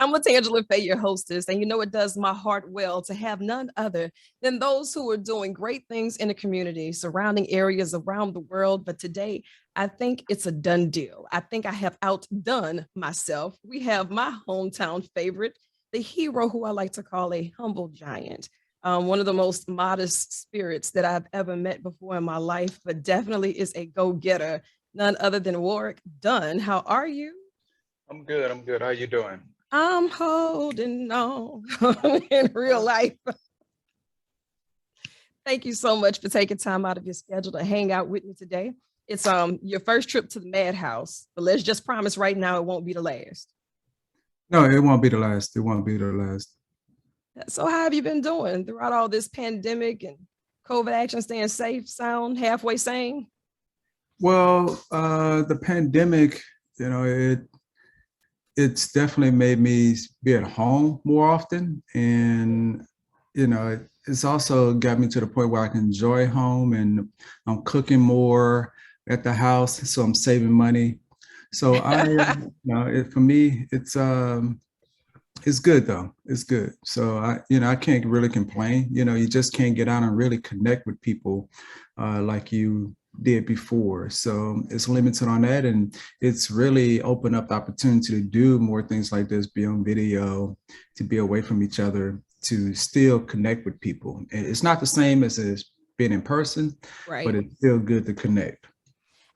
I'm LaTangela Fay, your hostess, and you know it does my heart well to have none other than those who are doing great things in the community, surrounding areas around the world. But today, I think it's a done deal. I think I have outdone myself. We have my hometown favorite, the hero who I like to call a humble giant. One of the most modest spirits that I've ever met before in my life, but definitely is a go-getter. None other than Warrick Dunn. How are you? I'm good. I'm good. How you doing? I'm holding on in real Oh, life. Thank you so much for taking time out of your schedule to hang out with me today. It's your first trip to the madhouse, but let's just promise right now it won't be the last. No, it won't be the last. It won't be the last. So how have you been doing throughout all this pandemic and COVID action, staying safe, sound, halfway sane? Well, the pandemic, it's definitely made me be at home more often, and it's also got me to the point where I can enjoy home, and I'm cooking more at the house, so I'm saving money. So for me, it's good though. It's good. So I can't really complain. You just can't get out and really connect with people like you did before. So it's limited on that, and it's really opened up the opportunity to do more things like this, be on video, to be away from each other, to still connect with people. And it's not the same as it's being in person, but Right. it's still good to connect.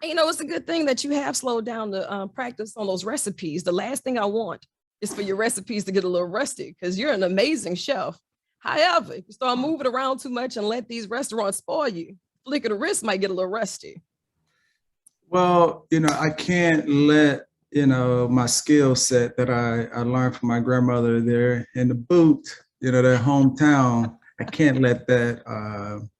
And it's a good thing that you have slowed down the practice on those recipes. The last thing I want is for your recipes to get a little rusty because you're an amazing chef. However, if you start moving around too much and let these restaurants spoil you, flick of the wrist might get a little rusty. Well, I can't let, my skill set that I learned from my grandmother there in the boot, their hometown, I can't let that,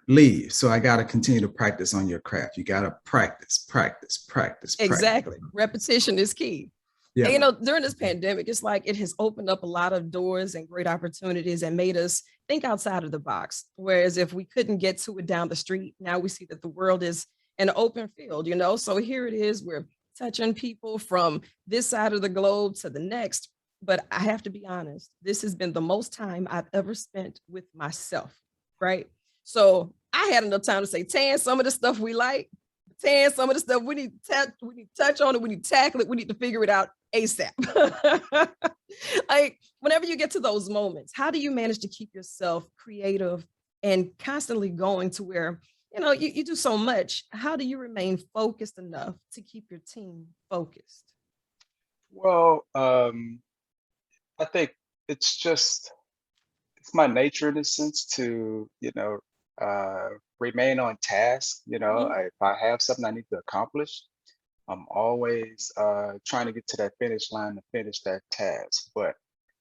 leave. So I got to continue to practice on your craft. You got to practice, practice, practice, practice. Exactly. Repetition is key. And, Yeah. during this pandemic, it's like it has opened up a lot of doors and great opportunities and made us think outside of the box. Whereas if we couldn't get to it down the street, now we see that the world is an open field. So here it is. We're touching people from this side of the globe to the next. But I have to be honest, this has been the most time I've ever spent with myself. Right. So I had enough time to say, Tan, some of the stuff we like, Tan, some of the stuff we need to touch on it, we need to tackle it, we need to figure it out ASAP. Like whenever you get to those moments, how do you manage to keep yourself creative and constantly going to where you do so much? How do you remain focused enough to keep your team focused? well, I think it's just it's my nature in a sense to, uh, remain on task. Mhm. If I have something I need to accomplish, I'm always trying to get to that finish line to finish that task. But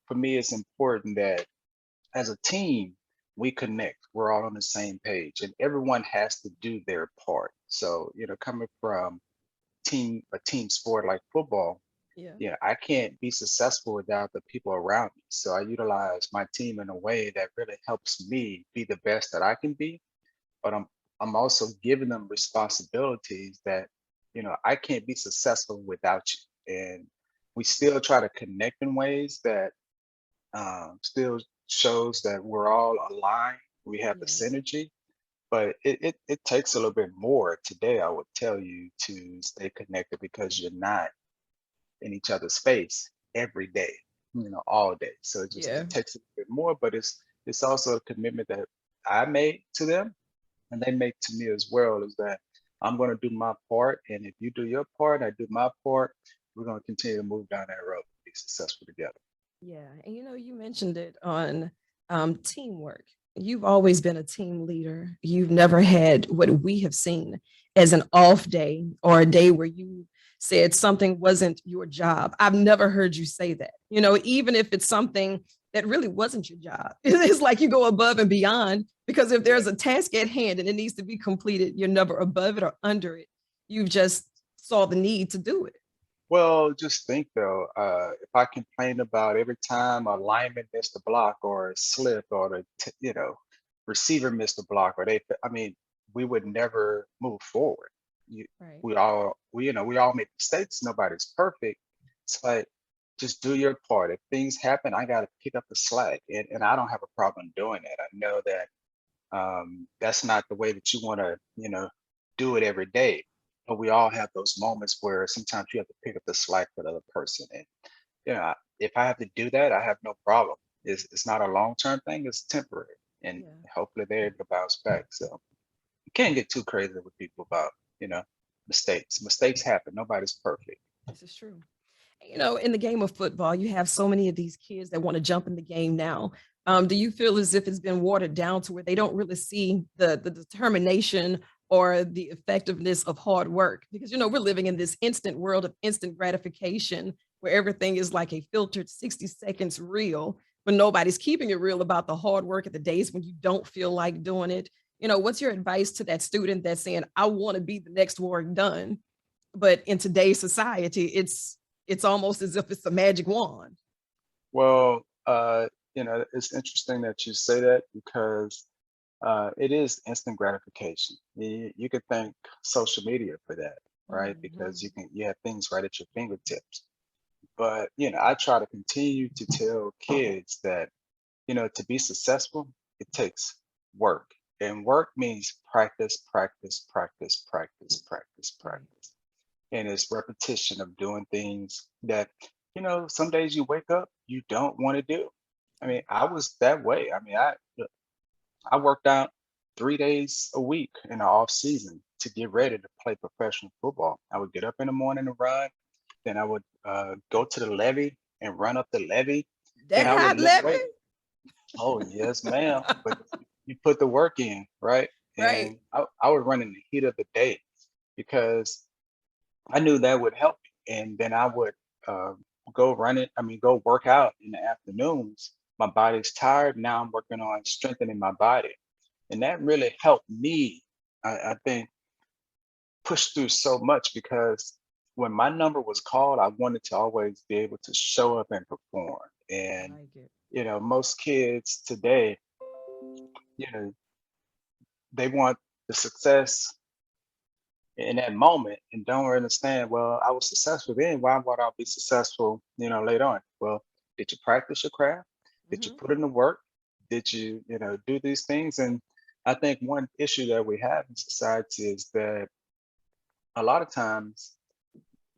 for me, it's important that as a team, we connect. We're all on the same page, and everyone has to do their part. So, coming from a team sport like football, Yeah. I can't be successful without the people around me. So I utilize my team in a way that really helps me be the best that I can be. But I'm also giving them responsibilities that, I can't be successful without you. And we still try to connect in ways that still shows that we're all aligned. We have the Yeah. synergy, but it takes a little bit more today, I would tell you, to stay connected because you're not in each other's face every day, all day. So Yeah. it takes a bit more, but it's also a commitment that I made to them and they make to me as well, is that I'm going to do my part. And if you do your part, I do my part, we're going to continue to move down that road and be successful together. Yeah. And you mentioned it on teamwork. You've always been a team leader. You've never had what we have seen as an off day or a day where you said something wasn't your job. I've never heard you say that, even if it's something that really wasn't your job. It's like you go above and beyond because if Yeah. there's a task at hand and it needs to be completed, you're never above it or under it. You've just saw the need to do it. Well, just think though, if I complain about every time a lineman missed a block or a slip or receiver missed a block or I mean, we would never move forward. You, Right. we all make mistakes. Nobody's perfect, It's like, just do your part. If things happen, I got to pick up the slack. And I don't have a problem doing that. I know that that's not the way that you want to, do it every day. But we all have those moments where sometimes you have to pick up the slack for the other person. And, if I have to do that, I have no problem. It's not a long-term thing, it's temporary. And Yeah. hopefully they're to bounce back. So you can't get too crazy with people about, you know, mistakes. Mistakes happen. Nobody's perfect. This is true. In the game of football, you have so many of these kids that want to jump in the game now. Do you feel as if it's been watered down to where they don't really see the determination or the effectiveness of hard work? Because, we're living in this instant world of instant gratification where everything is like a filtered 60 seconds reel, but nobody's keeping it real about the hard work of the days when you don't feel like doing it. What's your advice to that student that's saying, I want to be the next Warrick Dunn? But in today's society, it's almost as if it's a magic wand. Well, it's interesting that you say that because it is instant gratification. You could thank social media for that, right? Because Mhm. you have things right at your fingertips. But I try to continue to tell kids that to be successful, it takes work, and work means practice, practice, practice, practice, practice, Right. practice, and it's repetition of doing things that some days you wake up you don't want to do. I mean, I was that way. I mean, I worked out 3 days a week in the off season to get ready to play professional football. I would get up in the morning to run, then I would go to the levee and run up the levee. Then That I would hot lift levy? weight. Oh yes, ma'am. But you put the work in, right? Right. And I would run in the heat of the day because I knew that would help me. And then I would uh, go run it. I mean, go work out in the afternoons. My body's tired. Now I'm working on strengthening my body. And that really helped me, I think, push through so much because when my number was called, I wanted to always be able to show up and perform. I And, like it. most kids today, you know, they want the success in that moment and don't understand, well, I was successful then. Why would I be successful, later on? Well, did you practice your craft? Did you Mhm. put in the work? Did you, do these things? And I think one issue that we have in society is that a lot of times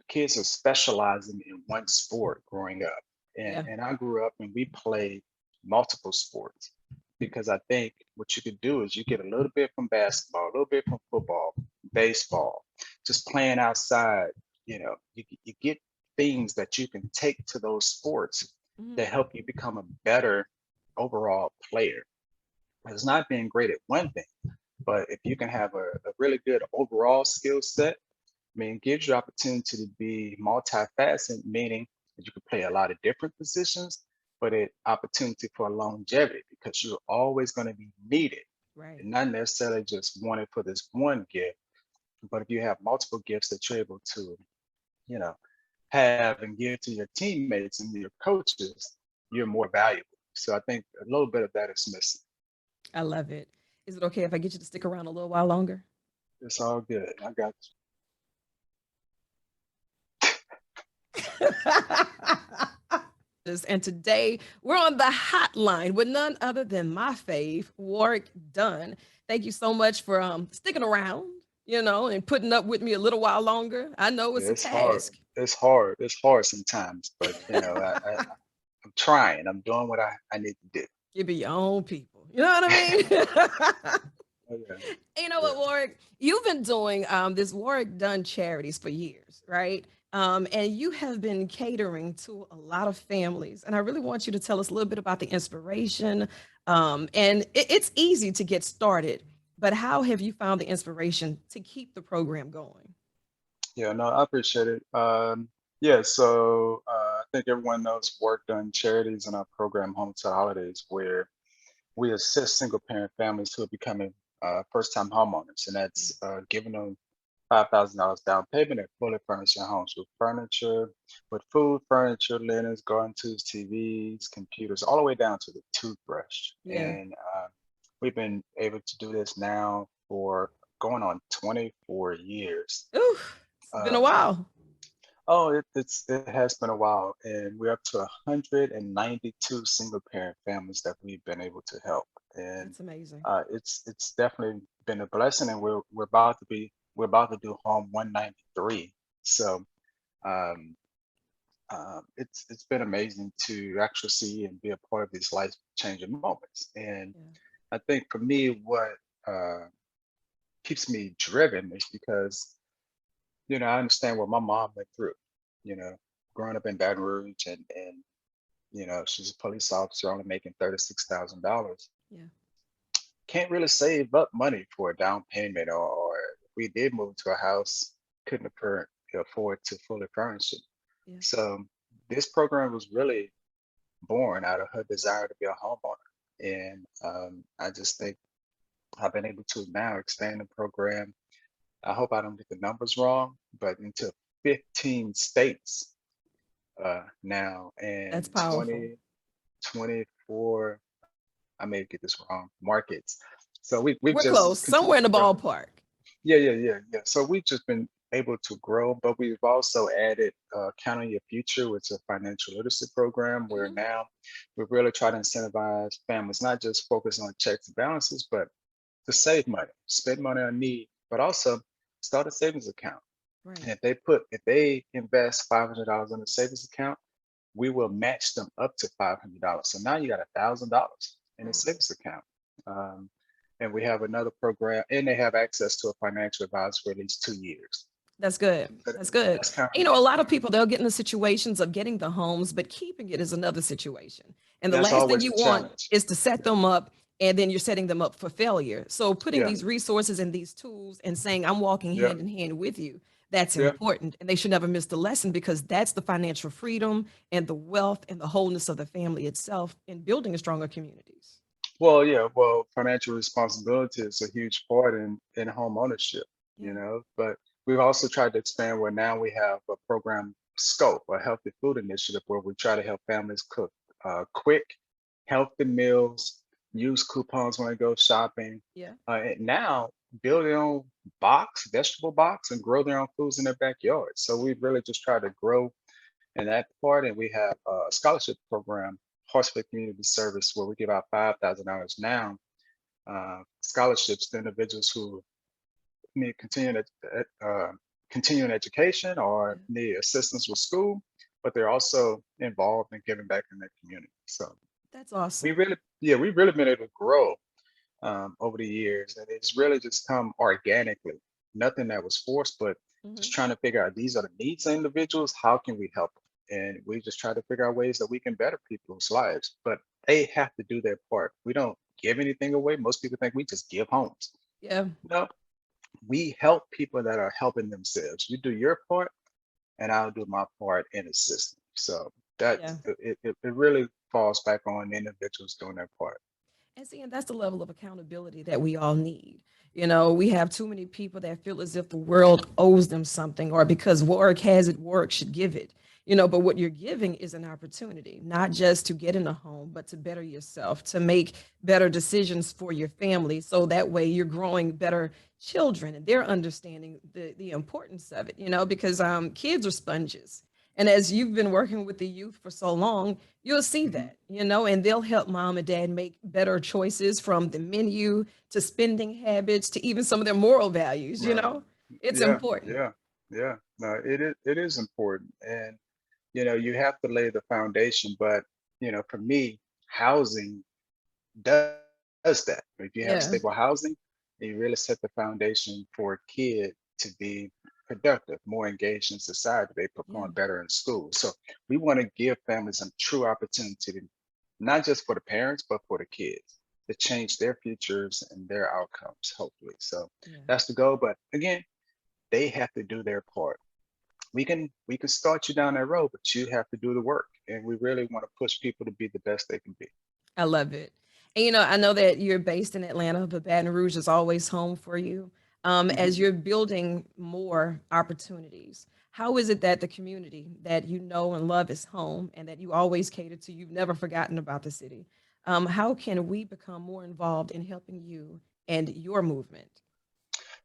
kids are specializing in one sport growing up. Yeah. And I grew up and we played multiple sports because I think what you could do is you get a little bit from basketball, a little bit from football, baseball, just playing outside. You get things that you can take to those sports that Mhm. help you become a better overall player. It's not being great at one thing, but if you can have a really good overall skill set, I mean, it gives you opportunity to be multifaceted, meaning that you can play a lot of different positions, but it opportunity for longevity because you're always going to be needed Right. and not necessarily just wanted for this one gift. But if you have multiple gifts that you're able to, you know, have and give to your teammates and your coaches, you're more valuable. So I think a little bit of that is missing. I love it. Is it okay if I get you to stick around a little while longer? It's all good. I got And today we're on the hotline with none other than my fave, Warrick Dunn. Thank you so much for sticking around, and putting up with me a little while longer. I know you. it's a It's hard. task. It's hard. It's hard sometimes, but I'm trying. I'm doing what I need to do. You be your own people. You know what I mean? Oh, yeah. You know Yeah. what, Warwick? You've been doing this Warwick Dunn charities for years, right? And you have been catering to a lot of families. And I really want you to tell us a little bit about the inspiration. And it's easy to get started, but how have you found the inspiration to keep the program going? Yeah, no, I appreciate it. Yeah, so I think everyone knows Work Done Charities in our program Home to the Holidays, where we assist single parent families who are becoming first time homeowners, and Yeah. that's giving them $5,000 down payment and fully furnish their homes with furniture, with food, furniture, linens, garden tools, TVs, computers, all the way down to the toothbrush. Yeah. And we've been able to do this now for going on 24 years. Ooh, it's been a Um, while. Oh, it has been a while, and we're up to 192 single parent families that we've been able to help, and That's amazing. it's definitely been a blessing, and we're about to do home 193. So um, it's been amazing to actually see and be a part of these life changing moments. And Yeah. I think for me, what uh, keeps me driven is because I understand what my mom went through. You know, growing up in Baton Rouge, and she's a police officer only making $36,000. Yeah. Can't really save up money for a down payment, or if we did move to a house, couldn't afford to fully furnish it. Yeah. So this program was really born out of her desire to be a homeowner. And I just think I've been able to now expand the program. I hope I don't get the numbers wrong, but into 15 states now, That's and powerful. 24, I may get this wrong, markets. So we've We're close, just somewhere continued in to the grow. ballpark. Yeah. So we've just been able to grow, but we've also added Count on Your Future, which is a financial literacy program where Mhm. now we really try to incentivize families, not just focus on checks and balances, but to save money, spend money on need, but also start a savings account. And Right. if they invest $500 in a savings account, we will match them up to $500. So now you got $1,000 in a Right. savings account. Um, and we have another program, and they have access to a financial advisor for at least 2 years. That's good. So That's good. that's kind You of know, a lot of people, they'll get in the situations of getting the homes, but keeping it is another situation. And the that's last thing always you a want challenge. is to set Yeah, them up and then you're setting them up for failure. So putting yeah, these resources and these tools and saying, I'm walking yeah, hand in hand with you, that's yeah. important. And they should never miss the lesson because that's the financial freedom and the wealth and the wholeness of the family itself in building a stronger communities. Well, yeah, well, financial responsibility is a huge part in home ownership, Yeah. but we've also tried to expand where now we have a program scope, a healthy food initiative where we try to help families cook quick, healthy meals, use coupons when they go shopping, Yeah. and now build their own vegetable box, and grow their own foods in their backyard. So we've really just tried to grow in that part. And we have a scholarship program, Hospital Community Service, where we give out $5,000 now, scholarships to individuals who need continuing education or Yeah. need assistance with school, but they're also involved in giving back in their community. So That's awesome. we've really been able to grow over the years, and it's really just come organically. Nothing that was forced, but just Mhm. trying to figure out these are the needs of individuals. How can we help them? And we just try to figure out ways that we can better people's lives, but they have to do their part. We don't give anything away. Most people think we just give homes. Yeah. No, we help people that are helping themselves. You do your part, and I'll do my part in the system. So Yeah. it really falls back on the individuals doing their part. And see, and that's the level of accountability that we all need. You know, we have too many people that feel as if the world owes them something or because work has it, work should give it. You know, but what you're giving is an opportunity, not just to get in a home, but to better yourself, to make better decisions for your family. So that way you're growing better children and they're understanding the importance of it, you know, because kids are sponges. And as you've been working with the youth for so long, you'll see Mhm. that, you know, and they'll help mom and dad make better choices from the menu to spending habits to even some of their moral values, you Right. know? It's Yeah, important. yeah, yeah. No, it is important. And you have to lay the foundation, but for me, housing does, does that. If you have Yeah. stable housing, you really set the foundation for a kid to be productive, more engaged in society. They Yeah. perform better in school. So we want to give families a true opportunity to, not just for the parents, but for the kids, to change their futures and their outcomes, hopefully. So Yeah. that's the goal. But again, they have to do their part. We can start you down that road, but you have to do the work. And we really want to push people to be the best they can be. I love it. And you know, I know that you're based in Atlanta, but Baton Rouge is always home for you. As Mhm. you're building more opportunities, how is it that the community that you know and love is home and that you always cater to, you've never forgotten about the city? How can we become more involved in helping you and your movement?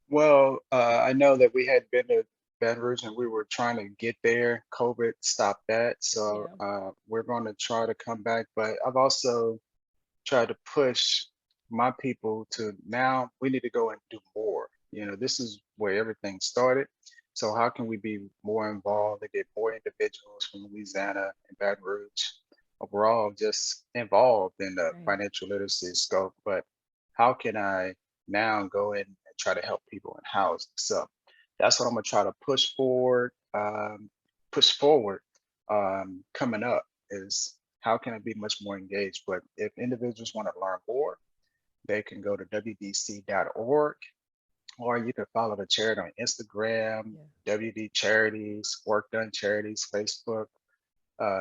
Well, I know that we had been to Baton Rouge, and we were trying to get there. COVID stopped that. So we're going to try to come back. But I've also tried to push my people to now we need to go and do more. You know, this is where everything started. So how can we be more involved and get more individuals from Louisiana and Baton Rouge? We're all just involved in the financial literacy scope, but how can I now go in and try to help people in housing? So that's what I'm gonna try to push forward. Coming up is how can I be much more engaged? But if individuals want to learn more, they can go to wdc.org, or you can follow the charity on Instagram, WD Charities, Warrick Dunn Charities, Facebook.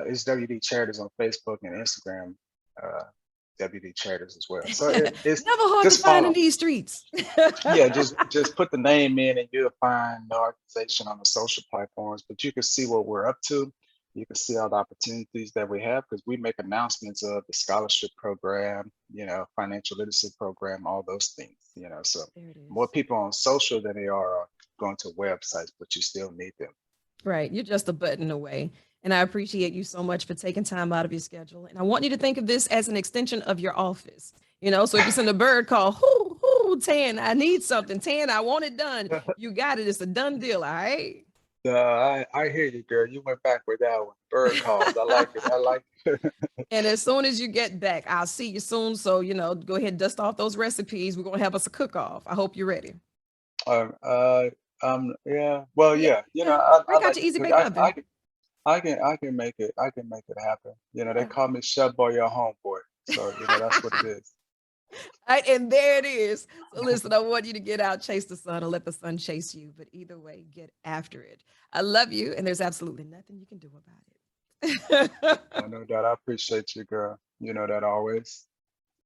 It's WD Charities on Facebook and Instagram, WD Charities as well. So it's never hard just to find in follow. these streets. Yeah, just put the name in and you'll find the organization on the social platforms, but you can see what we're up to. You can see all the opportunities that we have because we make announcements of the scholarship program, you know, financial literacy program, all those things, you know. So more people on social than they are going to websites, but you still need them. Right. You're just a button away. And I appreciate you so much for taking time out of your schedule. And I want you to think of this as an extension of your office. You know, so if you send a bird call, Tan, I need something. Tan, I want it done. You got it. It's a done deal. All right. I hear you, girl. You went back with that one. Bird calls. I like it. I like it. And as soon as you get back, I'll see you soon. So, you know, go ahead and dust off those recipes. We're going to have us a cook off. I hope you're ready. Yeah. Well, yeah. You know, break I out like your to easy cook. bake oven. I can make it. I can make it happen. You know, they call me Chef Boy, your homeboy. So, you know, that's what it is. All right, and there it is. So listen, I want you to get out, chase the sun, or let the sun chase you. But either way, get after it. I love you, and there's absolutely nothing you can do about it. I know that. I appreciate you, girl. You know that always.